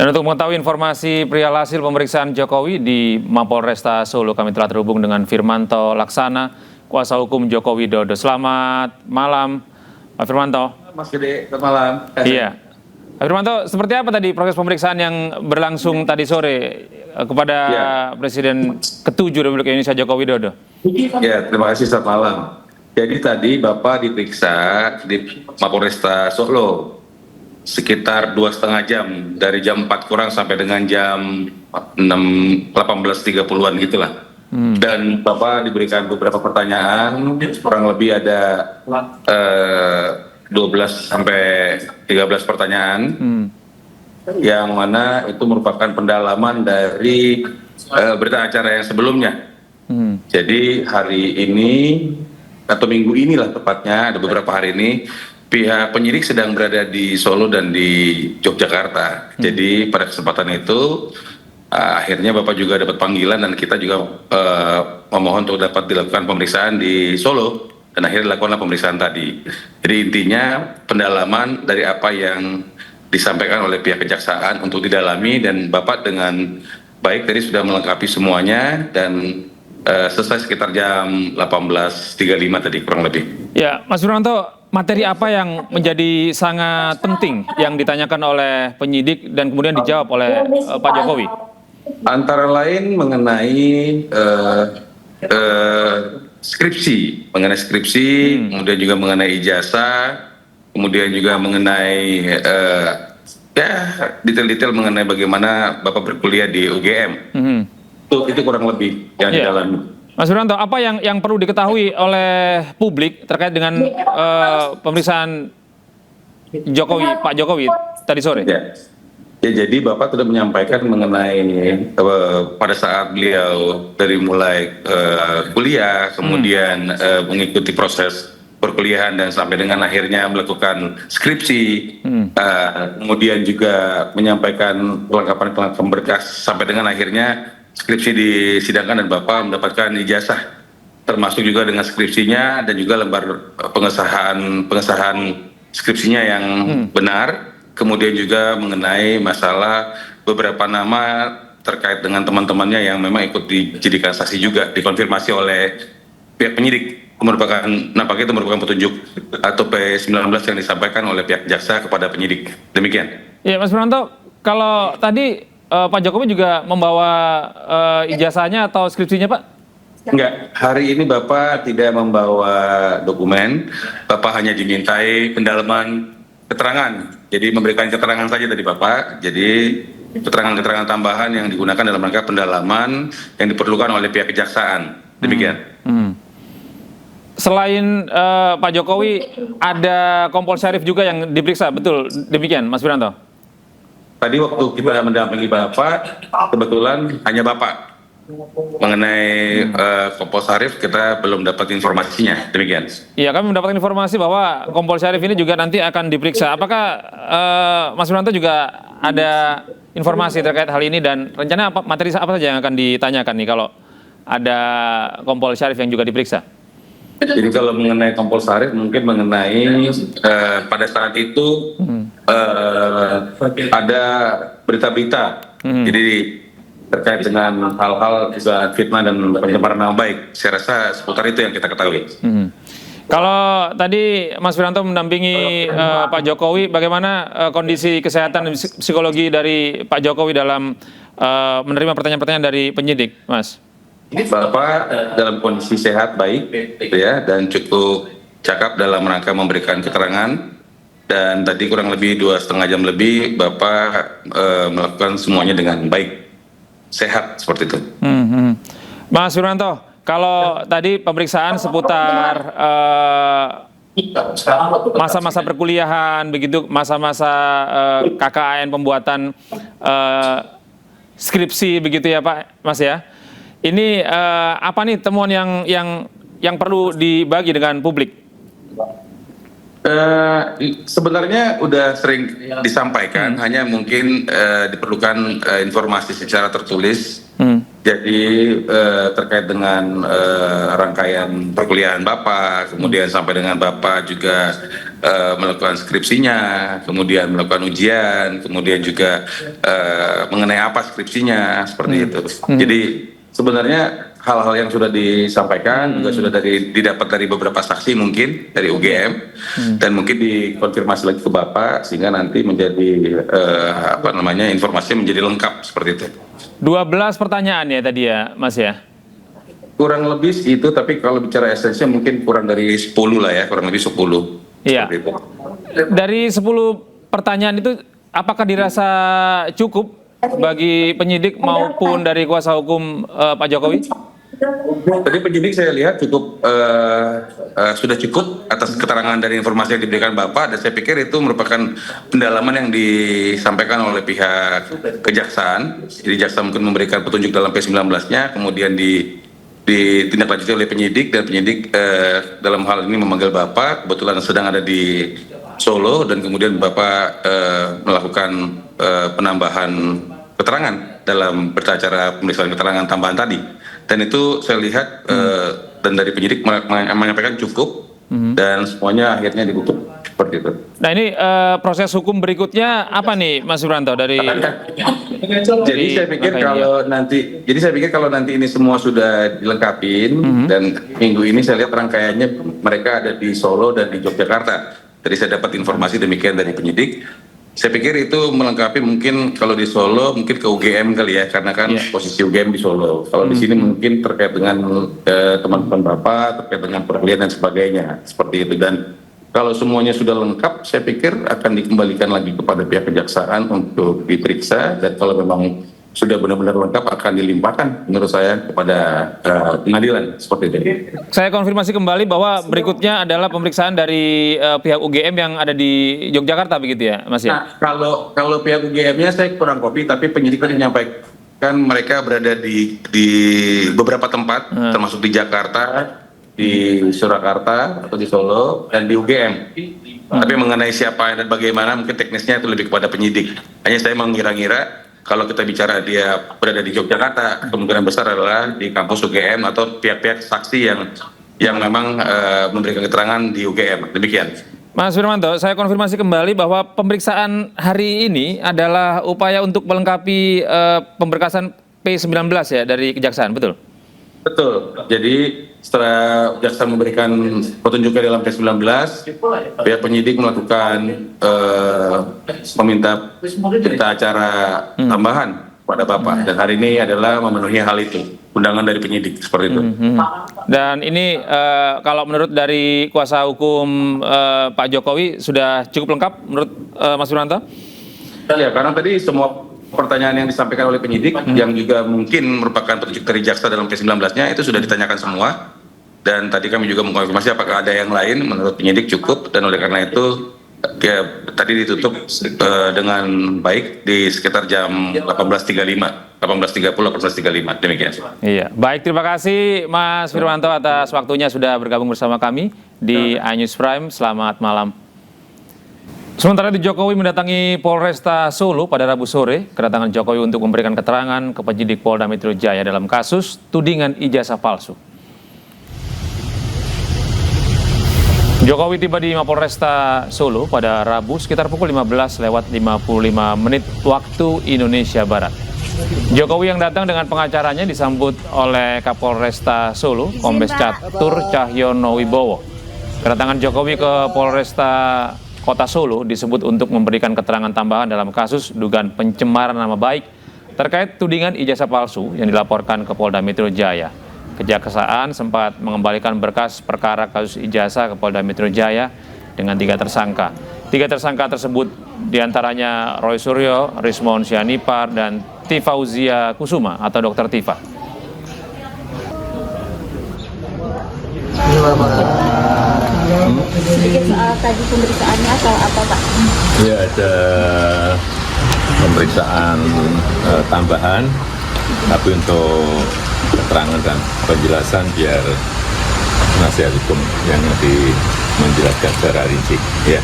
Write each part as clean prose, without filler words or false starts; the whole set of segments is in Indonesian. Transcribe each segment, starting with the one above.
Dan untuk mengetahui informasi perihal hasil pemeriksaan Jokowi di Mapolresta Solo, kami telah terhubung dengan Firmanto Laksana, kuasa hukum Joko Widodo. Selamat malam, Pak Firmanto. Mas Gede, selamat malam. Iya. Pak Firmanto, seperti apa tadi proses pemeriksaan yang berlangsung tadi sore kepada Presiden ke-7 Republik Indonesia Joko Widodo? Ya, terima kasih, selamat malam. Jadi tadi Bapak diperiksa di Mapolresta Solo sekitar 2,5 jam, dari jam 4 kurang sampai dengan jam 18.30-an gitulah. Dan Bapak diberikan beberapa pertanyaan, kurang lebih ada 12 sampai 13 pertanyaan, yang mana itu merupakan pendalaman dari berita acara yang sebelumnya. Jadi hari ini atau minggu inilah tepatnya, ada beberapa hari ini pihak penyidik sedang berada di Solo dan di Yogyakarta. Jadi pada kesempatan itu akhirnya Bapak juga dapat panggilan dan kita juga memohon untuk dapat dilakukan pemeriksaan di Solo, dan akhirnya dilakukanlah pemeriksaan tadi. Jadi intinya pendalaman dari apa yang disampaikan oleh pihak kejaksaan untuk didalami, dan Bapak dengan baik tadi sudah melengkapi semuanya dan selesai sekitar jam 18.35 tadi kurang lebih. Ya, Mas Firmanto, materi apa yang menjadi sangat penting yang ditanyakan oleh penyidik dan kemudian dijawab oleh Pak Jokowi? Antara lain mengenai skripsi, kemudian juga mengenai ijazah, kemudian juga mengenai detail-detail mengenai bagaimana Bapak berkuliah di UGM. Itu kurang lebih yang didalami. Mas Firmanto, apa yang perlu diketahui oleh publik terkait dengan pemeriksaan Pak Jokowi tadi sore? Ya, jadi Bapak sudah menyampaikan mengenai pada saat beliau dari mulai kuliah, kemudian mengikuti proses perkuliahan dan sampai dengan akhirnya melakukan skripsi, kemudian juga menyampaikan kelengkapan berkas sampai dengan akhirnya skripsi disidangkan dan Bapak mendapatkan ijazah, termasuk juga dengan skripsinya dan juga lembar pengesahan skripsinya yang benar. Kemudian juga mengenai masalah beberapa nama terkait dengan teman-temannya yang memang ikut dijadikan saksi juga, dikonfirmasi oleh pihak penyidik. Nampaknya itu merupakan petunjuk atau P19 yang disampaikan oleh pihak jaksa kepada penyidik. Demikian. Ya, Mas Firmanto, kalau tadi Pak Jokowi juga membawa ijazahnya atau skripsinya, Pak? Enggak, hari ini Bapak tidak membawa dokumen, Bapak hanya dimintai pendalaman keterangan. Jadi memberikan keterangan saja tadi Bapak, jadi keterangan-keterangan tambahan yang digunakan dalam rangka pendalaman yang diperlukan oleh pihak kejaksaan. Demikian. Selain Pak Jokowi, ada Kompol Syarif juga yang diperiksa, betul? Demikian, Mas Firmanto? Tadi waktu kita mendampingi Bapak, kebetulan hanya Bapak. Mengenai Kompol Syarif kita belum dapat informasinya, demikian. Iya, kami mendapat informasi bahwa Kompol Syarif ini juga nanti akan diperiksa. Apakah Mas Firmanto juga ada informasi terkait hal ini dan rencana materi apa saja yang akan ditanyakan nih kalau ada Kompol Syarif yang juga diperiksa? Jadi kalau mengenai Kompol Syarif mungkin mengenai pada saat itu ada berita-berita, jadi terkait dengan hal-hal juga fitnah dan pencemaran nama baik. Saya rasa seputar itu yang kita ketahui. Kalau tadi Mas Firmanto mendampingi Pak Jokowi, bagaimana kondisi kesehatan dan psikologi dari Pak Jokowi dalam menerima pertanyaan-pertanyaan dari penyidik, Mas? Bapak dalam kondisi sehat baik, ya, dan cukup cakap dalam rangka memberikan keterangan. Dan tadi kurang lebih 2,5 jam lebih Bapak melakukan semuanya dengan baik, sehat seperti itu. Mas Firmanto, kalau tadi pemeriksaan seputar masa-masa perkuliahan, begitu masa-masa KKN pembuatan skripsi, begitu ya Pak, Mas ya? Ini apa nih temuan yang perlu dibagi dengan publik? Sebenarnya udah sering disampaikan, hanya mungkin diperlukan informasi secara tertulis Jadi terkait dengan rangkaian perkuliahan Bapak, kemudian sampai dengan Bapak juga melakukan skripsinya, kemudian melakukan ujian, kemudian juga mengenai apa skripsinya, seperti itu. Jadi sebenarnya hal-hal yang sudah disampaikan juga sudah didapat dari beberapa saksi mungkin dari UGM dan mungkin dikonfirmasi lagi ke Bapak sehingga nanti menjadi informasinya menjadi lengkap seperti itu. 12 pertanyaan ya tadi ya, Mas ya? Kurang lebih itu, tapi kalau bicara esensinya mungkin kurang dari 10 lah ya, kurang lebih 10. Iya. Seperti itu. Dari 10 pertanyaan itu, apakah dirasa cukup bagi penyidik maupun dari kuasa hukum Pak Jokowi? Tadi penyidik saya lihat cukup sudah cukup atas keterangan dari informasi yang diberikan Bapak, dan saya pikir itu merupakan pendalaman yang disampaikan oleh pihak kejaksaan. Jadi jaksa mungkin memberikan petunjuk dalam P19-nya, kemudian ditindaklanjuti oleh penyidik, dan penyidik dalam hal ini memanggil Bapak, kebetulan sedang ada di Solo, dan kemudian Bapak melakukan penambahan keterangan dalam berita acara pemeriksaan keterangan tambahan tadi. Dan itu saya lihat dan dari penyidik menyampaikan cukup dan semuanya akhirnya ditutup seperti itu. Nah ini proses hukum berikutnya apa nih Mas Wiranto dari? Jadi saya pikir kalau nanti ini semua sudah dilengkapin dan minggu ini saya lihat rangkaiannya mereka ada di Solo dan di Yogyakarta. Jadi saya dapat informasi demikian dari penyidik. Saya pikir itu melengkapi mungkin kalau di Solo mungkin ke UGM kali ya, karena kan posisi UGM di Solo. Kalau di sini mungkin terkait dengan teman-teman Bapak, terkait dengan perkuliahan dan sebagainya, seperti itu. Dan kalau semuanya sudah lengkap, saya pikir akan dikembalikan lagi kepada pihak kejaksaan untuk diperiksa, dan kalau memang sudah benar-benar lengkap akan dilimpahkan menurut saya kepada pengadilan, seperti itu. Saya konfirmasi kembali bahwa berikutnya adalah pemeriksaan dari pihak UGM yang ada di Yogyakarta begitu ya, Mas ya? Nah, kalau pihak UGM-nya saya kurang kopi, tapi penyidik tadi menyampaikan mereka berada di beberapa tempat, termasuk di Jakarta, di Surakarta atau di Solo, dan di UGM. Tapi mengenai siapa dan bagaimana mungkin teknisnya itu lebih kepada penyidik. Hanya saya mengira-ngira kalau kita bicara dia berada di Yogyakarta, kemungkinan besar adalah di kampus UGM atau pihak-pihak saksi yang memang memberikan keterangan di UGM. Demikian. Mas Firmanto, saya konfirmasi kembali bahwa pemeriksaan hari ini adalah upaya untuk melengkapi pemberkasan P19 ya dari Kejaksaan, betul? Betul. Jadi setelah jaksa memberikan petunjuknya dalam P19, pihak penyidik melakukan meminta berita acara tambahan pada Bapak, dan hari ini adalah memenuhi hal itu, undangan dari penyidik seperti itu. Dan ini kalau menurut dari kuasa hukum Pak Jokowi sudah cukup lengkap menurut Mas Wiranto? Ya, karena tadi semua pertanyaan yang disampaikan oleh penyidik yang juga mungkin merupakan petunjuk dari jaksa dalam P19-nya itu sudah ditanyakan semua, dan tadi kami juga mengkonfirmasi apakah ada yang lain. Menurut penyidik cukup, dan oleh karena itu ya, tadi ditutup dengan baik di sekitar jam 18.30, 18.35 demikian. Iya, baik, terima kasih Mas Firmanto atas waktunya sudah bergabung bersama kami di iNews Prime. Selamat malam. Sementara itu Jokowi mendatangi Polresta Solo pada Rabu sore. Kedatangan Jokowi untuk memberikan keterangan ke penyidik Polda Metro Jaya dalam kasus tudingan ijazah palsu. Jokowi tiba di Mapolresta Solo pada Rabu sekitar pukul 15:55 waktu Indonesia Barat. Jokowi yang datang dengan pengacaranya disambut oleh Kapolresta Solo, Kombes Catur Cahyono Wibowo. Kedatangan Jokowi ke Polresta Kota Solo disebut untuk memberikan keterangan tambahan dalam kasus dugaan pencemaran nama baik terkait tudingan ijazah palsu yang dilaporkan ke Polda Metro Jaya. Kejaksaan sempat mengembalikan berkas perkara kasus ijazah ke Polda Metro Jaya dengan 3 tersangka. 3 tersangka tersebut diantaranya Roy Suryo, Rismon Sianipar, dan Tifauzia Kusuma atau Dr. Tifa. Sedikit soal tadi pemeriksaannya atau apa Pak? Ya, ada pemeriksaan tambahan, tapi untuk keterangan dan penjelasan biar penasihat hukum yang nanti menjelaskan secara rinci. Ya.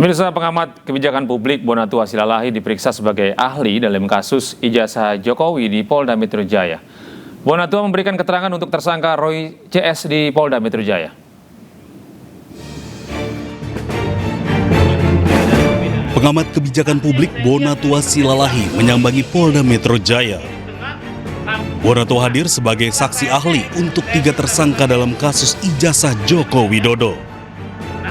Pemirsa, pengamat kebijakan publik Bonatua Silalahi diperiksa sebagai ahli dalam kasus ijazah Jokowi di Polda Metro Jaya. Bonatua memberikan keterangan untuk tersangka Roy CS di Polda Metro Jaya. Pengamat kebijakan publik Bonatua Silalahi menyambangi Polda Metro Jaya. Bonatua hadir sebagai saksi ahli untuk 3 tersangka dalam kasus ijazah Joko Widodo.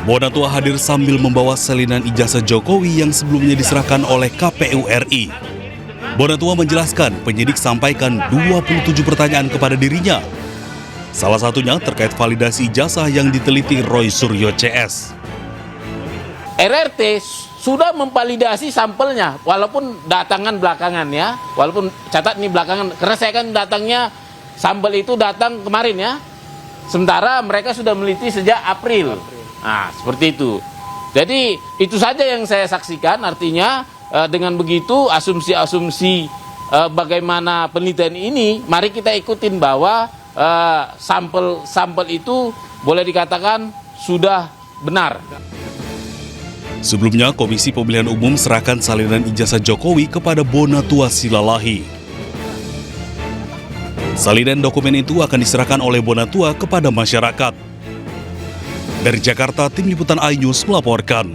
Bonatua hadir sambil membawa salinan ijazah Jokowi yang sebelumnya diserahkan oleh KPU RI. Bonatua menjelaskan penyidik sampaikan 27 pertanyaan kepada dirinya. Salah satunya terkait validasi ijazah yang diteliti Roy Suryo CS. RRT sudah memvalidasi sampelnya, walaupun datangan belakangan ya, walaupun catat ini belakangan, karena saya kan datangnya, sampel itu datang kemarin ya, sementara mereka sudah meneliti sejak April. Nah, seperti itu. Jadi itu saja yang saya saksikan, artinya dengan begitu asumsi-asumsi bagaimana penelitian ini, mari kita ikutin bahwa sampel itu boleh dikatakan sudah benar. Sebelumnya, Komisi Pemilihan Umum serahkan salinan ijazah Jokowi kepada Bonatua Silalahi. Salinan dokumen itu akan diserahkan oleh Bonatua kepada masyarakat. Dari Jakarta, Tim Liputan iNews melaporkan.